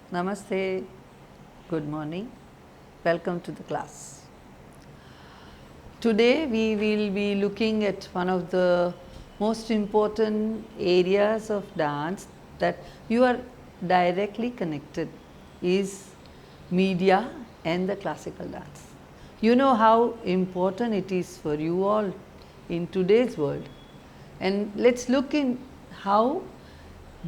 Namaste, good morning, welcome to the class. Today we will be looking at one of the most important areas of dance that you are directly connected is media and the classical dance. You know how important it is for you all in today's world, and let's look in how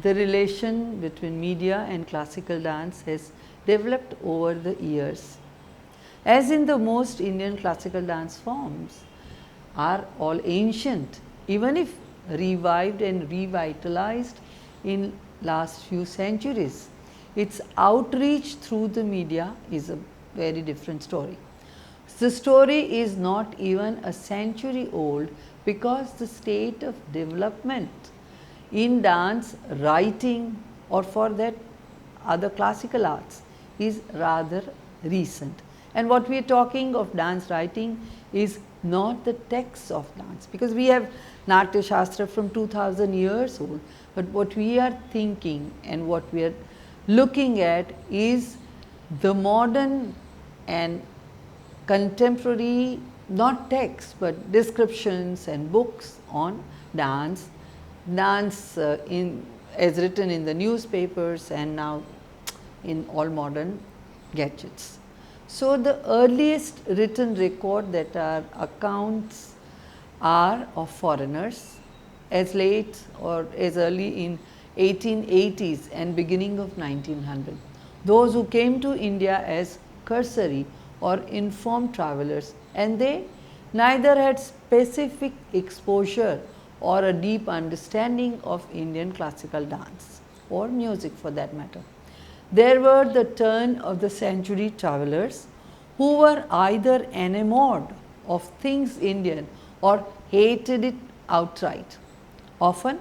the relation between media and classical dance has developed over the years. As in the most Indian classical dance forms are all ancient, even if revived and revitalized in last few centuries, its outreach through the media is a very different story. The story is not even a century old because the state of development in dance, writing, or for that other classical arts is rather recent. And what we are talking of dance writing is not the texts of dance, because we have Natya Shastra from 2000 years old, but what we are thinking and what we are looking at is the modern and contemporary, not texts but descriptions and books on dance as written in the newspapers and now in all modern gadgets. So, the earliest written record that are accounts are of foreigners as late or as early in 1880s and beginning of 1900. Those who came to India as cursory or informed travelers, and they neither had specific exposure or a deep understanding of Indian classical dance or music for that matter. There were the turn of the century travelers who were either enamored of things Indian or hated it outright, often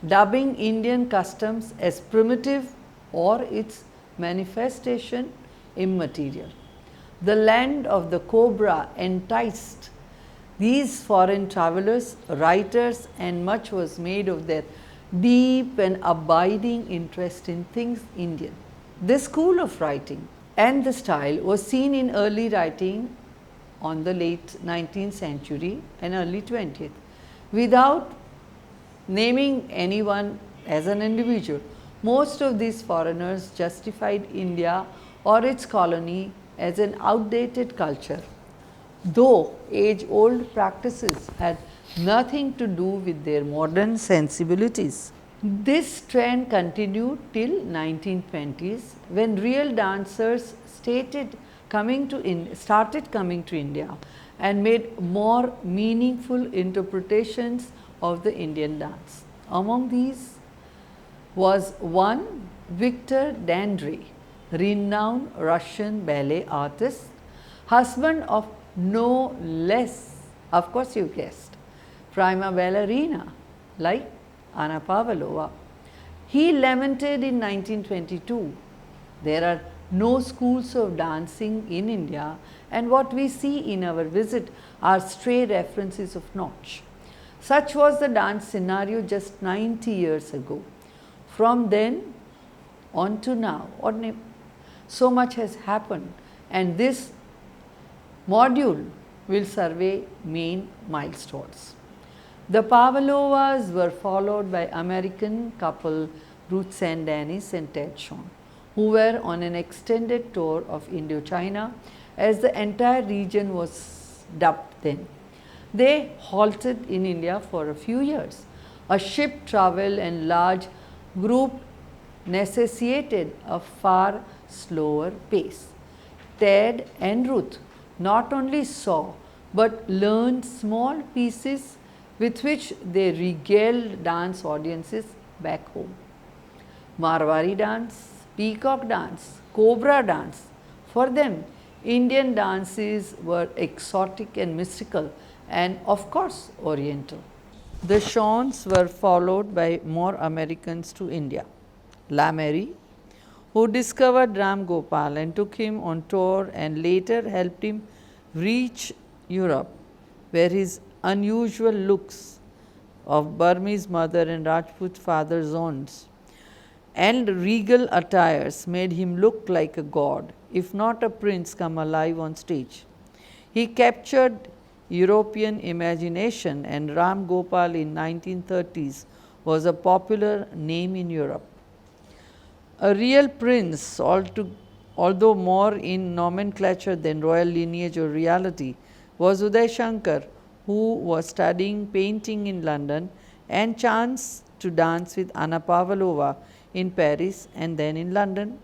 dubbing Indian customs as primitive or its manifestation immaterial. The land of the cobra enticed these foreign travelers, writers, and much was made of their deep and abiding interest in things Indian. This school of writing and the style was seen in early writing on the late 19th century and early 20th. Without naming anyone as an individual, most of these foreigners justified India or its colony as an outdated culture, though age-old practices had nothing to do with their modern sensibilities. This trend continued till 1920s, when real dancers started coming to India and made more meaningful interpretations of the Indian dance. Among these was one Victor Dandry, renowned Russian ballet artist, husband of no less, of course you guessed, prima ballerina like Anna Pavlova. He lamented in 1922, there are no schools of dancing in India, and what we see in our visit are stray references of Notch. Such was the dance scenario just 90 years ago. From then on to now, so much has happened, and this module will survey main milestones. The Pavlovas were followed by American couple Ruth and Dennis and Ted Sean, who were on an extended tour of Indochina, as the entire region was dubbed then. They halted in India for a few years. A ship travel and large group necessitated a far slower pace. Ted and Ruth not only saw but learned small pieces with which they regaled dance audiences back home. Marwari dance, peacock dance, cobra dance. For them, Indian dances were exotic and mystical, and of course oriental. The Shawns were followed by more Americans to India. Lamary, who discovered Ram Gopal and took him on tour and later helped him reach Europe, where his unusual looks of Burmese mother and Rajput father zones and regal attires made him look like a god, if not a prince come alive on stage. He captured European imagination, and Ram Gopal in 1930s was a popular name in Europe. A real prince, although more in nomenclature than royal lineage or reality, was Uday Shankar, who was studying painting in London and chanced to dance with Anna Pavlova in Paris and then in London,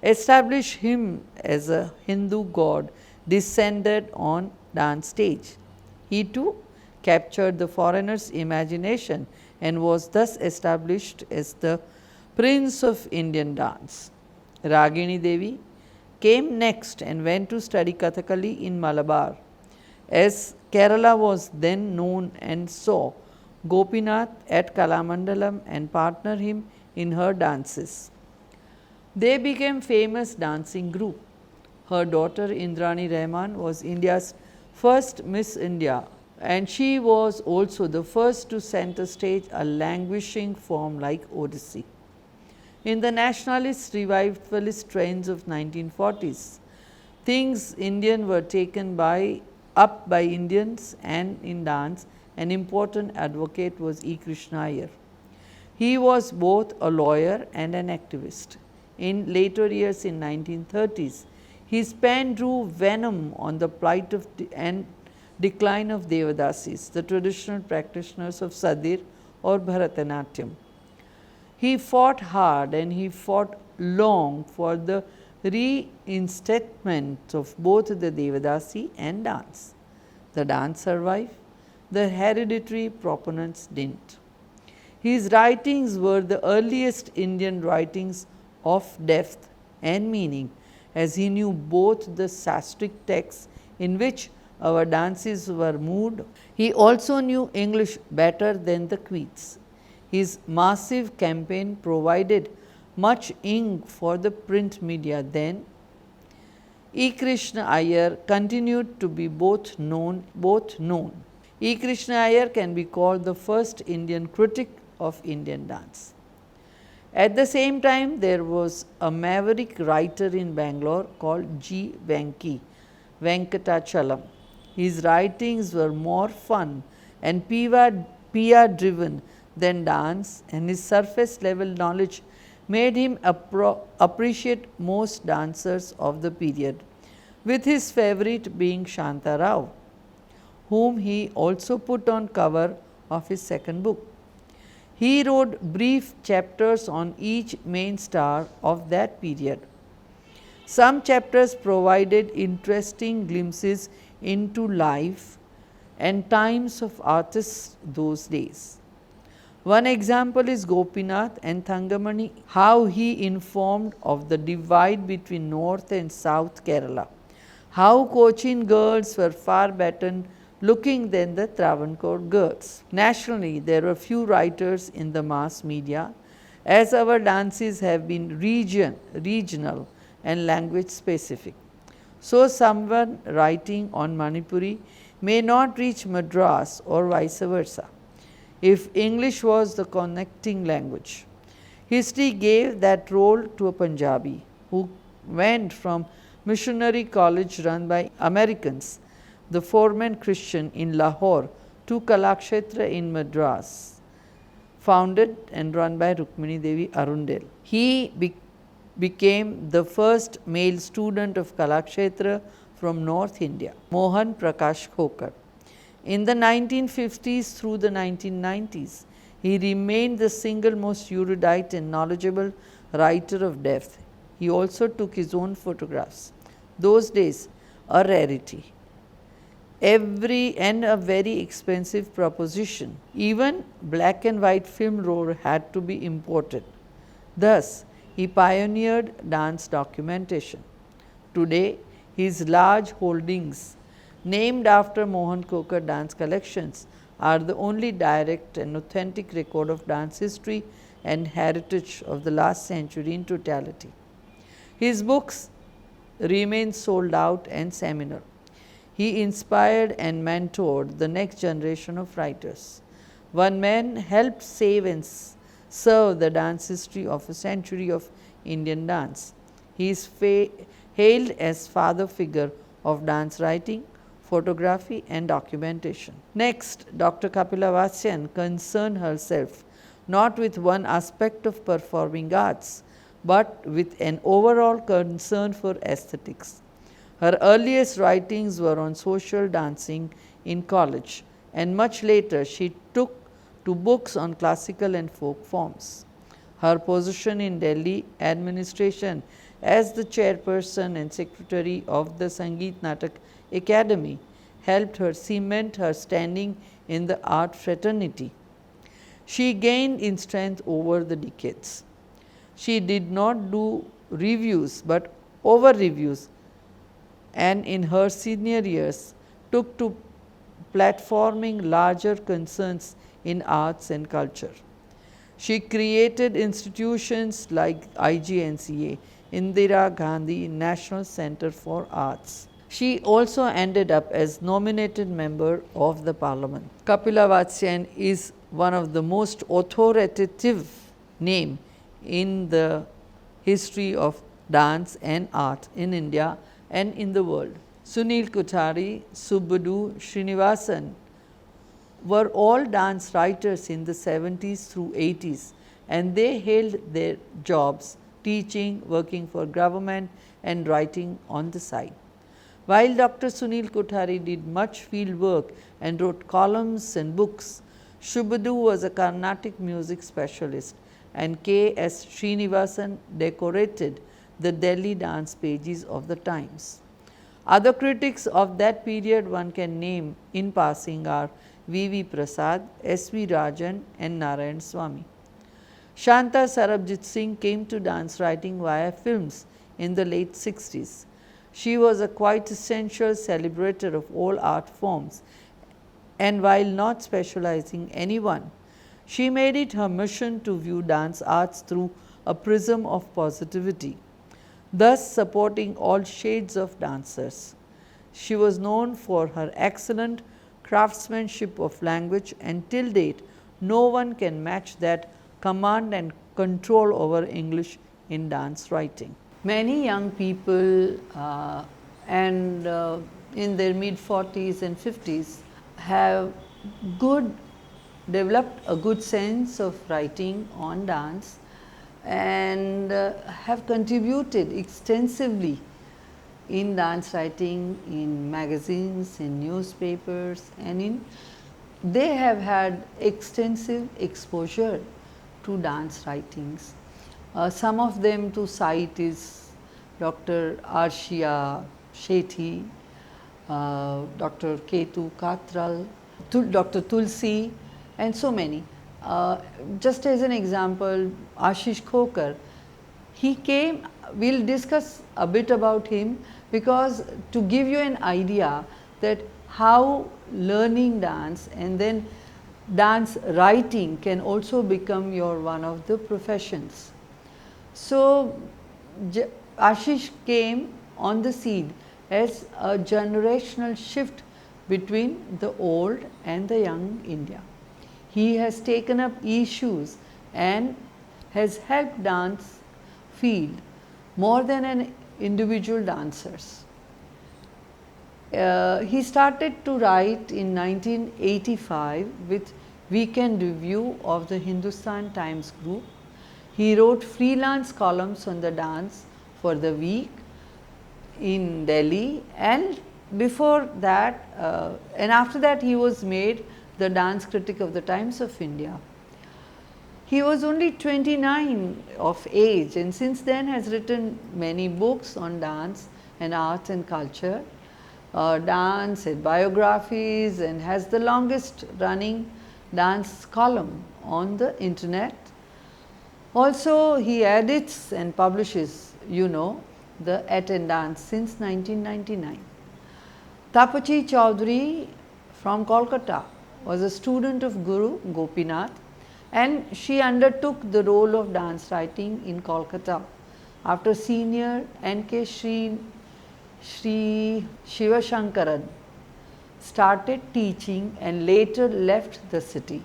established him as a Hindu god descended on dance stage. He too captured the foreigner's imagination and was thus established as the Prince of Indian dance. Ragini Devi came next and went to study Kathakali in Malabar, as Kerala was then known, and saw Gopinath at Kalamandalam and partnered him in her dances. They became famous dancing group. Her daughter Indrani Rahman was India's first Miss India, and she was also the first to center stage a languishing form like Odissi. In the nationalist revivalist trends of 1940s, things Indian were taken up by Indians, and in dance an important advocate was E. Krishna Iyer. He was both a lawyer and an activist. In later years in 1930s, his pen drew venom on the plight of and decline of Devadasis, the traditional practitioners of Sadir or Bharatanatyam. He fought hard and he fought long for the reinstatement of both the Devadasi and dance. The dance survived, the hereditary proponents didn't. His writings were the earliest Indian writings of depth and meaning, as he knew both the sastric texts in which our dances were moved. He also knew English better than the Queets. His massive campaign provided much ink for the print media then. E. Krishna Iyer continued to be both known. E. Krishna Iyer can be called the first Indian critic of Indian dance. At the same time, there was a maverick writer in Bangalore called G. Venkatachalam. His writings were more fun and PR driven than dance, and his surface level knowledge made him appreciate most dancers of the period, with his favorite being Shanta Rao, whom he also put on cover of his second book. He wrote brief chapters on each main star of that period. Some chapters provided interesting glimpses into life and times of artists those days. One example is Gopinath and Thangamani, how he informed of the divide between North and South Kerala, how Cochin girls were far better looking than the Travancore girls. Nationally, there were few writers in the mass media, as our dances have been regional and language specific. So, someone writing on Manipuri may not reach Madras or vice versa, if English was the connecting language. History gave that role to a Punjabi who went from missionary college run by Americans, the Foreman Christian in Lahore, to Kalakshetra in Madras, founded and run by Rukmini Devi Arundel. He became the first male student of Kalakshetra from North India, Mohan Prakash Khokar. In the 1950s through the 1990s, he remained the single most erudite and knowledgeable writer of depth. He also took his own photographs. Those days, a rarity. A very expensive proposition. Even black and white film roll had to be imported. Thus, he pioneered dance documentation. Today, his large holdings, named after Mohan Khokar dance collections, are the only direct and authentic record of dance history and heritage of the last century in totality. His books remain sold out and seminal. He inspired and mentored the next generation of writers. One man helped save and serve the dance history of a century of Indian dance. He is hailed as father figure of dance writing, photography and documentation. Next, Dr. Kapila Vatsyan concerned herself not with one aspect of performing arts, but with an overall concern for aesthetics. Her earliest writings were on social dancing in college, and much later she took to books on classical and folk forms. Her position in Delhi administration as the chairperson and secretary of the Sangeet Natak Academy helped her cement her standing in the art fraternity. She gained in strength over the decades. She did not do reviews but over reviews, and in her senior years took to platforming larger concerns in arts and culture. She created institutions like IGNCA, Indira Gandhi National Center for Arts. She also ended up as nominated member of the parliament. Kapila Vatsyan is one of the most authoritative name in the history of dance and art in India and in the world. Sunil Kothari, Subbadu, Srinivasan were all dance writers in the 70s through 80s, and they held their jobs teaching, working for government and writing on the side. While Dr. Sunil Kothari did much field work and wrote columns and books, Subbadu was a Carnatic music specialist, and K. S. Srinivasan decorated the Delhi dance pages of the Times. Other critics of that period one can name in passing are V. V. Prasad, S. V. Rajan and Narayan Swami. Shanta Sarabjit Singh came to dance writing via films in the late 60s. She was a quite essential celebrator of all art forms, and while not specializing any one, she made it her mission to view dance arts through a prism of positivity, thus supporting all shades of dancers. She was known for her excellent craftsmanship of language, and till date no one can match that command and control over English in dance writing. Many young people and in their mid 40s and 50s have developed a good sense of writing on dance and have contributed extensively in dance writing, in magazines, in newspapers, and they have had extensive exposure to dance writings. Some of them to cite is Dr. Arshia Shetty, Dr. Ketu Katral, Dr. Tulsi, and so many. Just as an example, Ashish Khokar, he came, we will discuss a bit about him, because to give you an idea that how learning dance and then dance writing can also become your one of the professions. So, Ashish came on the scene as a generational shift between the old and the young India. He has taken up issues and has helped dance field more than an individual dancers. He started to write in 1985 with Weekend Review of the Hindustan Times Group. He wrote freelance columns on the dance for the week in Delhi, and before that and after that he was made the dance critic of the Times of India. He was only 29 of age, and since then has written many books on dance and arts and culture, dance and biographies, and has the longest running dance column on the internet. Also, he edits and publishes, the Attendance since 1999. Tapachi Chaudhary from Kolkata was a student of Guru Gopinath, and she undertook the role of dance writing in Kolkata after senior N.K. Sri Shivashankaran started teaching and later left the city.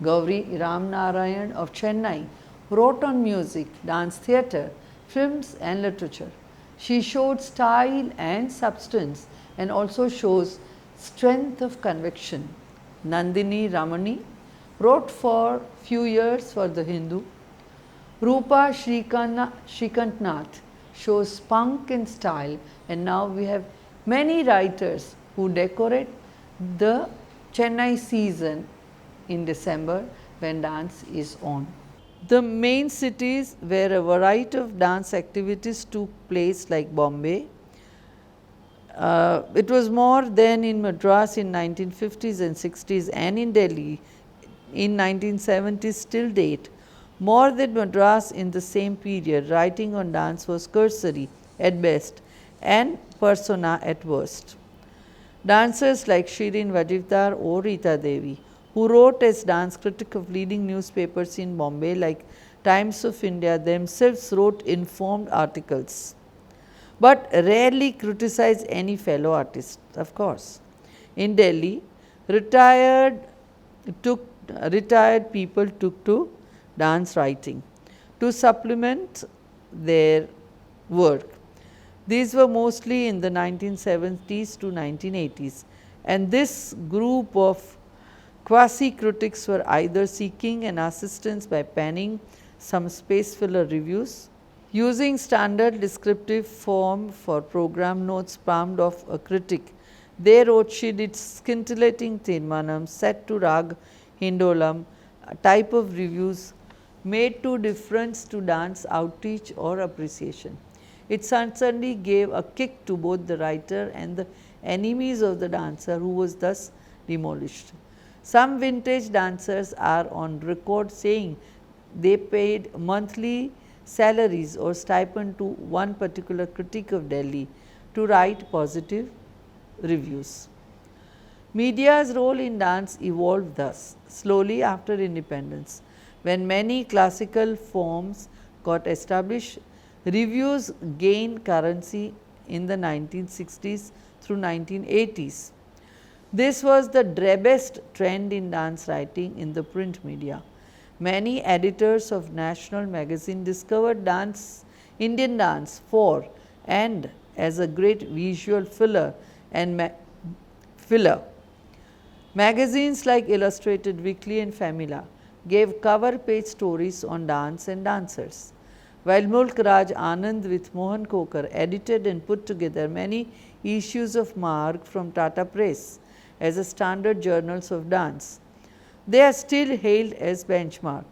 Gauri Ramnarayan of Chennai wrote on music, dance theatre, films and literature. She showed style and substance and also shows strength of conviction. Nandini Ramani wrote for few years for the Hindu. Rupa Shrikantnath shows spunk and style, and now we have many writers who decorate the Chennai season in December when dance is on. The main cities where a variety of dance activities took place like Bombay. It was more than in Madras in 1950s and 60s and in Delhi in 1970s till date. More than Madras in the same period, writing on dance was cursory at best and persona at worst. Dancers like Shirin Vajivdar or Rita Devi, who wrote as dance critic of leading newspapers in Bombay like Times of India, themselves wrote informed articles, but rarely criticized any fellow artist, of course. In Delhi, retired people took to dance writing to supplement their work. These were mostly in the 1970s to 1980s, and this group of quasi-critics were either seeking an assistance by penning some space filler reviews, using standard descriptive form for program notes palmed off a critic. They wrote, "She did scintillating Tirmanam, set to Rag Hindolam," a type of reviews made to difference to dance outreach or appreciation. It certainly gave a kick to both the writer and the enemies of the dancer, who was thus demolished. Some vintage dancers are on record saying they paid monthly salaries or stipend to one particular critic of Delhi to write positive reviews. Media's role in dance evolved thus slowly after independence. When many classical forms got established, reviews gained currency in the 1960s through 1980s. This was the best trend in dance writing in the print media. Many editors of national magazine discovered Indian dance for and as a great visual filler and filler. Magazines like Illustrated Weekly and Famila gave cover page stories on dance and dancers, while Mulk Raj Anand with Mohan Kokar edited and put together many issues of Marg from Tata Press as a standard journals of dance. They are still hailed as benchmark,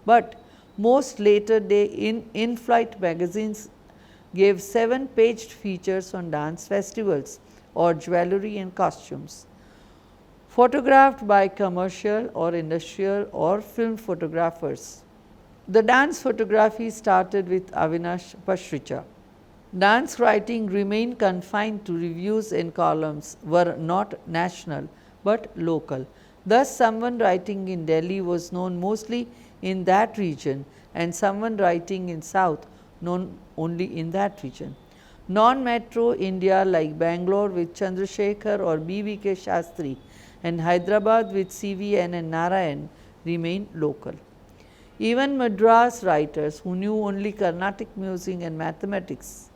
but most later day in-flight magazines gave 7-paged features on dance festivals or jewelry and costumes, photographed by commercial or industrial or film photographers. The dance photography started with Avinash Pashricha. Dance writing remained confined to reviews and columns, were not national but local. Thus, someone writing in Delhi was known mostly in that region, and someone writing in South known only in that region. Non-metro India like Bangalore with Chandrasekhar or B.V.K. Shastri and Hyderabad with C.V.N. and Narayan remained local. Even Madras writers who knew only Carnatic music and mathematics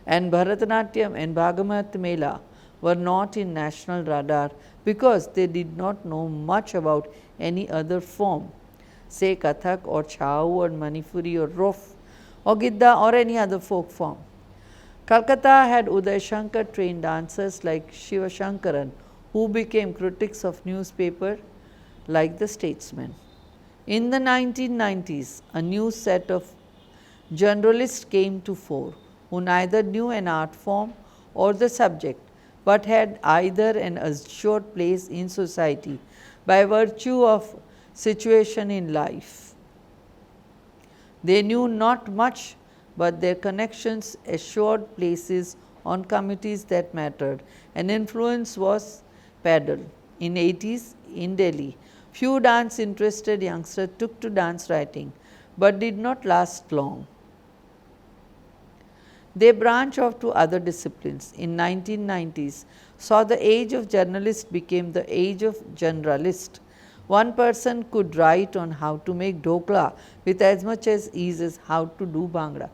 and Bharatanatyam and Bhagamat Mela were not in national radar because they did not know much about any other form, say Kathak or Chau or Manipuri or Rof or Gidda or any other folk form. Calcutta had Uday Shankar trained dancers like Shiva Shankaran, who became critics of newspaper like the Statesman. In the 1990s, a new set of generalists came to fore, who neither knew an art form or the subject, but had either an assured place in society by virtue of situation in life. They knew not much, but their connections assured places on committees that mattered, and influence was peddled. In 80s in Delhi, few dance interested youngsters took to dance writing, but did not last long. They branched off to other disciplines. In 1990s, saw the age of journalists became the age of generalist, One person could write on how to make dhokla with as much as ease as how to do bhangra.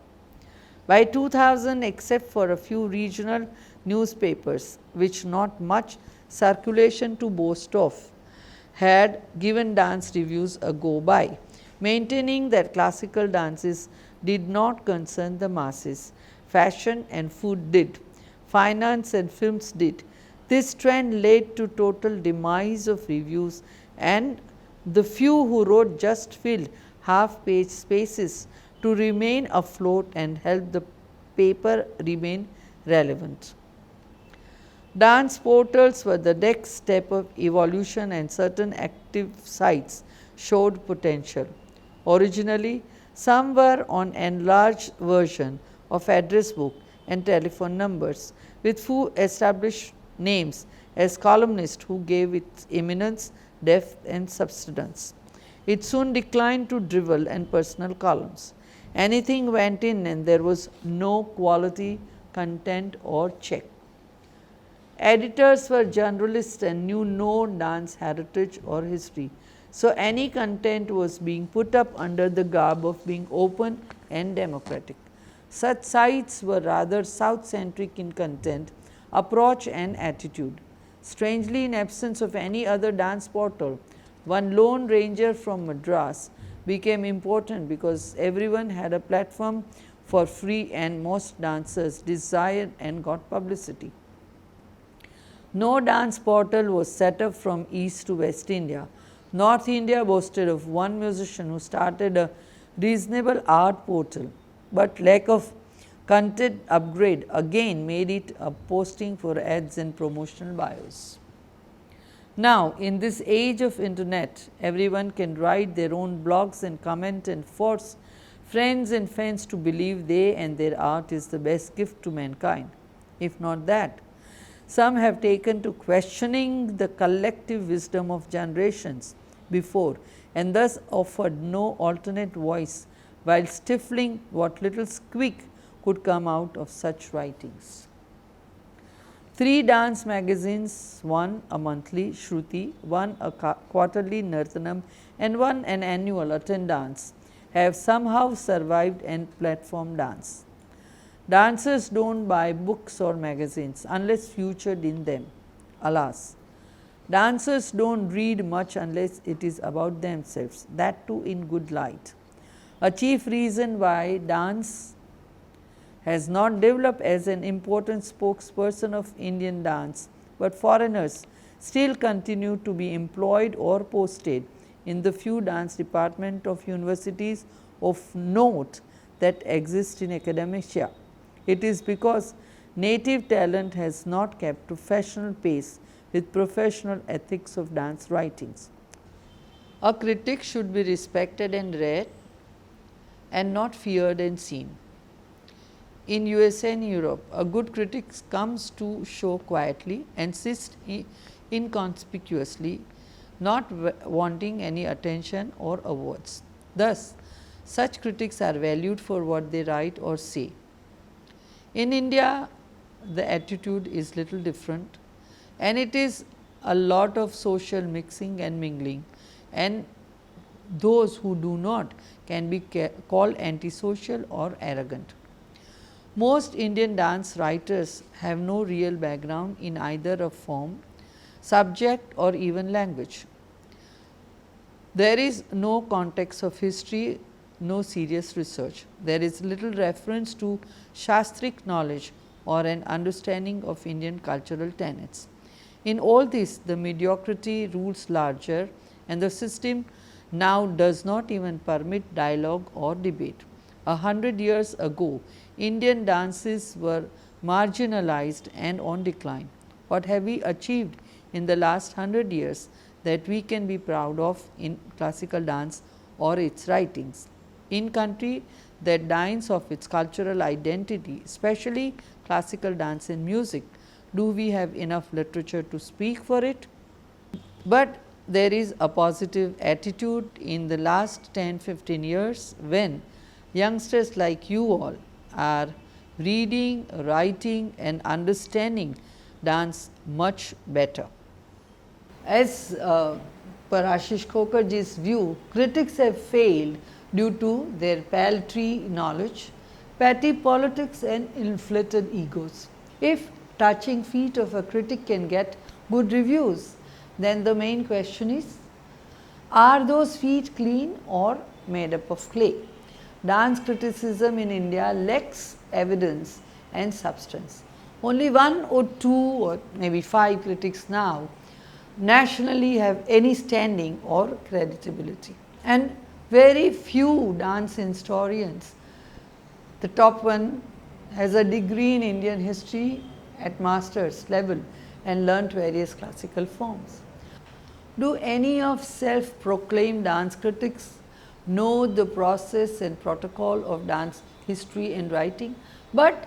By 2000, except for a few regional newspapers, which not much circulation to boast of, had given dance reviews a go by, maintaining that classical dances did not concern the masses. Fashion and food did, finance and films did. This trend led to total demise of reviews, and the few who wrote just filled half-page spaces to remain afloat and help the paper remain relevant. Dance portals were the next step of evolution, and certain active sites showed potential. Originally, some were on enlarged version of address book and telephone numbers, with few established names as columnists who gave it eminence, depth and substance. It soon declined to drivel and personal columns. Anything went in and there was no quality, content or check. Editors were generalists and knew no dance heritage or history. So, any content was being put up under the garb of being open and democratic. Such sites were rather South-centric in content, approach and attitude. Strangely, in absence of any other dance portal, one lone ranger from Madras became important because everyone had a platform for free and most dancers desired and got publicity. No dance portal was set up from East to West India. North India boasted of one musician who started a reasonable art portal, but lack of content upgrade again made it a posting for ads and promotional bios. Now, in this age of internet, everyone can write their own blogs and comment and force friends and fans to believe they and their art is the best gift to mankind. If not that, some have taken to questioning the collective wisdom of generations before and thus offered no alternate voice while stifling what little squeak could come out of such writings. 3 dance magazines, one a monthly Shruti, one a quarterly Nartanam and one an annual Attend Dance, have somehow survived and platform dance. Dancers do not buy books or magazines unless featured in them, alas. Dancers do not read much unless it is about themselves, that too in good light. A chief reason why dance has not developed as an important spokesperson of Indian dance, but foreigners still continue to be employed or posted in the few dance departments of universities of note that exist in academia. It is because native talent has not kept professional pace with professional ethics of dance writings. A critic should be respected and read and not feared and seen. In USA and Europe, a good critic comes to show quietly and sits inconspicuously, not wanting any attention or awards. Thus, such critics are valued for what they write or say. In India, the attitude is little different, and it is a lot of social mixing and mingling, and those who do not can be called antisocial or arrogant. Most Indian dance writers have no real background in either a form, subject or even language. There is no context of history, no serious research. There is little reference to Shastric knowledge or an understanding of Indian cultural tenets. In all this, the mediocrity rules larger, and the system now does not even permit dialogue or debate. 100 years ago, Indian dances were marginalized and on decline. What have we achieved in the last 100 years that we can be proud of in classical dance or its writings? In country that dines of its cultural identity, especially classical dance and music, do we have enough literature to speak for it? But there is a positive attitude in the last 10-15 years when youngsters like you all are reading, writing and understanding dance much better. As per Ashish Kokarji's view, critics have failed due to their paltry knowledge, petty politics and inflated egos. If touching feet of a critic can get good reviews, then the main question is, are those feet clean or made up of clay? Dance criticism in India lacks evidence and substance. Only one or two or maybe 5 critics now nationally have any standing or credibility, and very few dance historians. The top one has a degree in Indian history at master's level and learnt various classical forms. Do any of self-proclaimed dance critics know the process and protocol of dance history and writing? But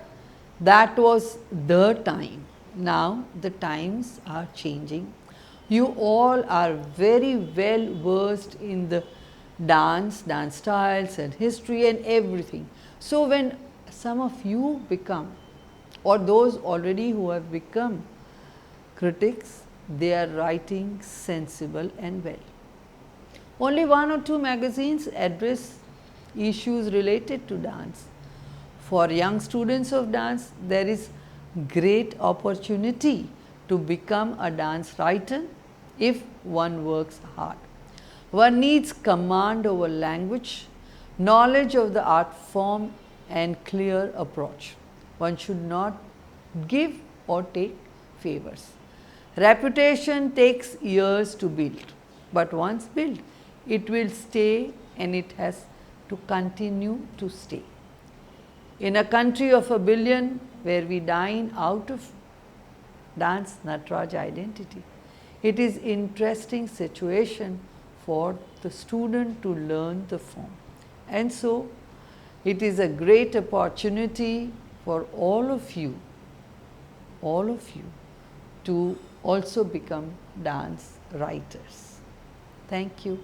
that was the time. Now the times are changing. You all are very well versed in the dance styles and history and everything. So when some of you become, or those already who have become critics, they are writing sensible and well. Only 1 or 2 magazines address issues related to dance. For young students of dance, there is great opportunity to become a dance writer if one works hard. One needs command over language, knowledge of the art form and clear approach. One should not give or take favors. Reputation takes years to build, but once built, it will stay and it has to continue to stay. In a country of 1 billion where we dine out of dance Nataraj identity, it is interesting situation for the student to learn the form. And so, it is a great opportunity for all of you to also become dance writers. Thank you.